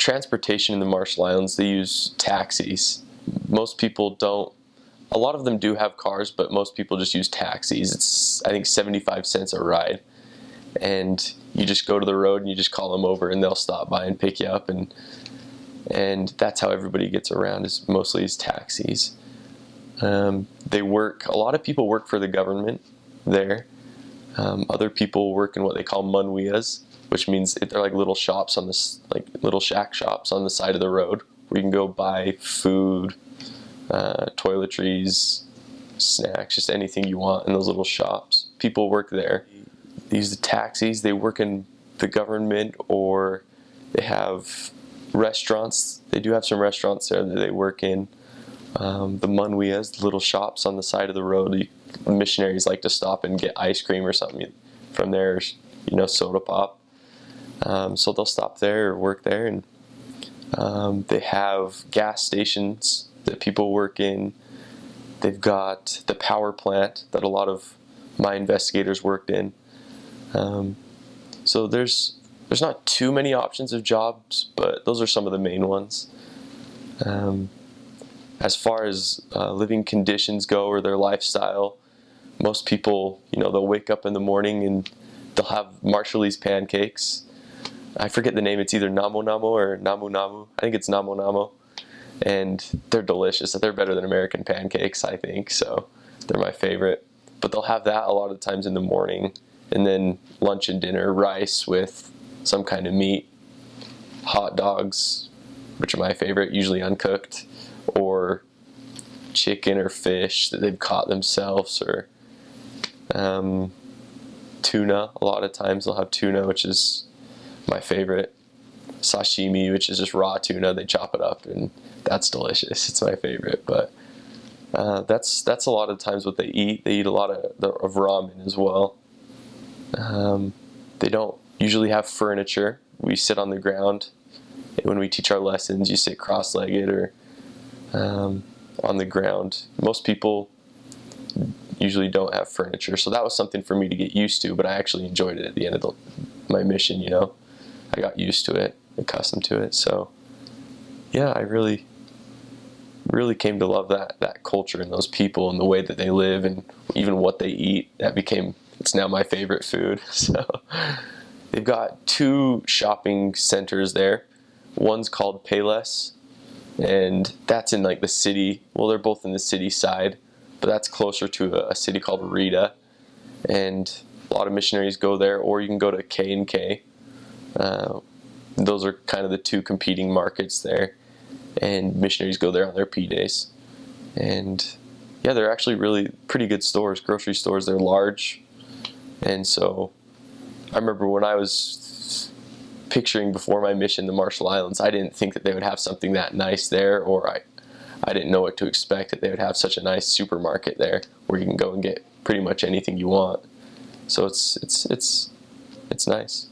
transportation in the Marshall Islands, they use taxis. Most people don't. A lot of them do have cars, but most people just use taxis. It's, I think, 75 cents a ride. And you just go to the road and you just call them over and they'll stop by and pick you up. And that's how everybody gets around, is mostly is taxis. They work, a lot of people work for the government there. Other people work in what they call manuwias, which means they're like little shops on this, like little shack shops on the side of the road where you can go buy food, toiletries, snacks, just anything you want in those little shops. People work there. They use the taxis, they work in the government, or they have restaurants. They do have some restaurants there that they work in. The manuwias, the little shops on the side of the road. Missionaries like to stop and get ice cream or something from there, soda pop. So they'll stop there or work there, and they have gas stations that people work in. They've got the power plant that a lot of my investigators worked in. So there's not too many options of jobs, but those are some of the main ones. As far as living conditions go, or their lifestyle, most people, they'll wake up in the morning and they'll have Marshallese pancakes. I forget the name. It's either Namo Namo or Namu Namu. I think it's Namo Namo. And they're delicious. They're better than American pancakes, I think. So they're my favorite. But they'll have that a lot of times in the morning. And then lunch and dinner, rice with some kind of meat. Hot dogs, which are my favorite, usually uncooked. Or chicken or fish that they've caught themselves, or tuna. A lot of times they'll have tuna, which is my favorite. Sashimi, which is just raw tuna. They chop it up, and that's delicious. It's my favorite. But that's a lot of times what they eat. They eat a lot of ramen as well. They don't usually have furniture. We sit on the ground. When we teach our lessons, you sit cross-legged or on the ground. Most people usually don't have furniture, so that was something for me to get used to, but I actually enjoyed it at the end of my mission. I got used to it, accustomed to it. So yeah, I really came to love that culture and those people and the way that they live and even what they eat. It's now my favorite food. So they've got 2 shopping centers there. One's called Payless, and that's in like the city. Well, they're both in the city side, but that's closer to a city called Rita, and a lot of missionaries go there. Or you can go to K&K. Those are kind of the 2 competing markets there, and missionaries go there on their P days. And yeah, they're actually really pretty good stores, grocery stores. They're large, and so I remember when I was picturing before my mission the Marshall Islands, I didn't think that they would have something that nice there, or I didn't know what to expect, that they would have such a nice supermarket there where you can go and get pretty much anything you want. So it's nice.